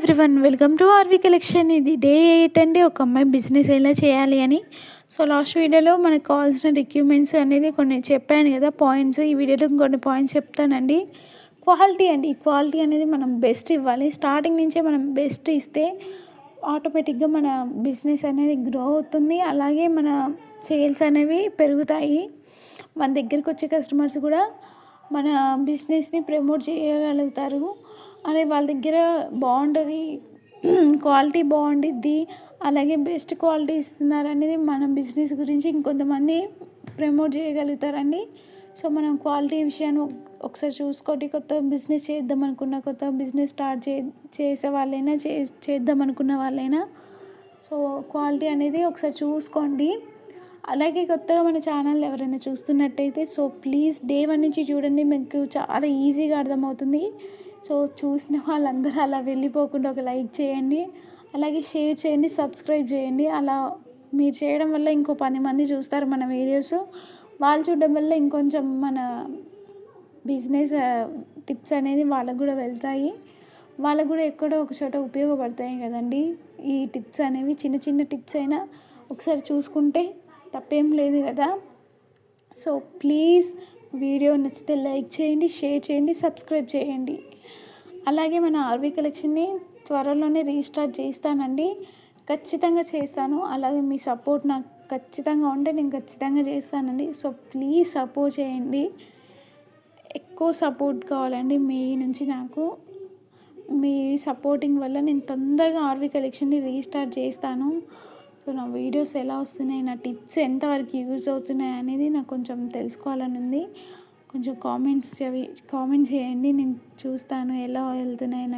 Everyone, welcome to RV collection. ఇది day 8 అండి. ఒక అమ్మాయి బిజినెస్ ఎలా చేయాలి అని. సో లాస్ట్ వీడియోలో మనకు కావాల్సిన రిక్యూర్మెంట్స్ అనేది కొన్ని చెప్పాను కదా, పాయింట్స్. ఈ వీడియోలో కొన్ని పాయింట్స్ చెప్తానండి. క్వాలిటీ అండి, ఈ క్వాలిటీ అనేది మనం బెస్ట్ ఇవ్వాలి. స్టార్టింగ్ నుంచే మనం బెస్ట్ ఇస్తే ఆటోమేటిక్గా మన బిజినెస్ అనేది గ్రో అవుతుంది. అలాగే మన సేల్స్ అనేవి పెరుగుతాయి. మన దగ్గరికి వచ్చే కస్టమర్స్ కూడా మన బిజినెస్ని ప్రమోట్ చేయగలుగుతారు. అనే వాళ్ళ దగ్గర బాగుంటుంది, క్వాలిటీ బాగుండిద్ది, అలాగే బెస్ట్ క్వాలిటీ ఇస్తున్నారు అనేది మన బిజినెస్ గురించి ఇంకొంతమంది ప్రమోట్ చేయగలుగుతారండి. సో మనం క్వాలిటీ విషయాన్ని ఒకసారి చూసుకోండి. కొత్త బిజినెస్ చేద్దాం అనుకున్న, కొత్త బిజినెస్ స్టార్ట్ చేసే వాళ్ళైనా చేద్దాం అనుకున్న వాళ్ళైనా సో క్వాలిటీ అనేది ఒకసారి చూసుకోండి. అలాగే కొత్తగా మన ఛానల్ ఎవరైనా చూస్తున్నట్టయితే సో ప్లీజ్ డే 1 నుంచి చూడండి, మీకు చాలా ఈజీగా అర్థమవుతుంది. సో చూసిన వాళ్ళందరూ అలా వెళ్ళిపోకుండా ఒక లైక్ చేయండి, అలాగే షేర్ చేయండి, సబ్స్క్రైబ్ చేయండి. అలా మీరు చేయడం వల్ల ఇంకో 10 మంది చూస్తారు మన వీడియోస్. వాళ్ళు చూడడం వల్ల ఇంకొంచెం మన బిజినెస్ టిప్స్ అనేది వాళ్ళకు కూడా వెళ్తాయి. వాళ్ళకు కూడా ఎక్కడో ఒక చోట ఉపయోగపడతాయి కదండి. ఈ టిప్స్ అనేవి చిన్న చిన్న టిప్స్ అయినా ఒకసారి చూసుకుంటే తప్పేం లేదు కదా. సో ప్లీజ్ వీడియో నచ్చితే లైక్ చేయండి, షేర్ చేయండి, సబ్స్క్రైబ్ చేయండి. అలాగే మన ఆర్వి కలెక్షన్ని త్వరలోనే రీస్టార్ట్ చేస్తానండి, ఖచ్చితంగా చేస్తాను. అలాగే మీ సపోర్ట్ నాకు ఖచ్చితంగా ఉంటే నేను ఖచ్చితంగా చేస్తానండి. సో ప్లీజ్ సపోర్ట్ చేయండి, ఎక్కువ సపోర్ట్ కావాలండి మీ నుంచి నాకు. మీ సపోర్టింగ్ వల్ల నేను తొందరగా ఆర్వి కలెక్షన్ని రీస్టార్ట్ చేస్తాను. సో నా వీడియోస్ ఎలా వస్తున్నాయి, నా టిప్స్ ఎంతవరకు యూజ్ అవుతున్నాయి అనేది నాకు కొంచెం తెలుసుకోవాలని ఉంది. కొంచెం కామెంట్ చేయండి, నేను చూస్తాను ఎలా వెళ్తున్నాయి నా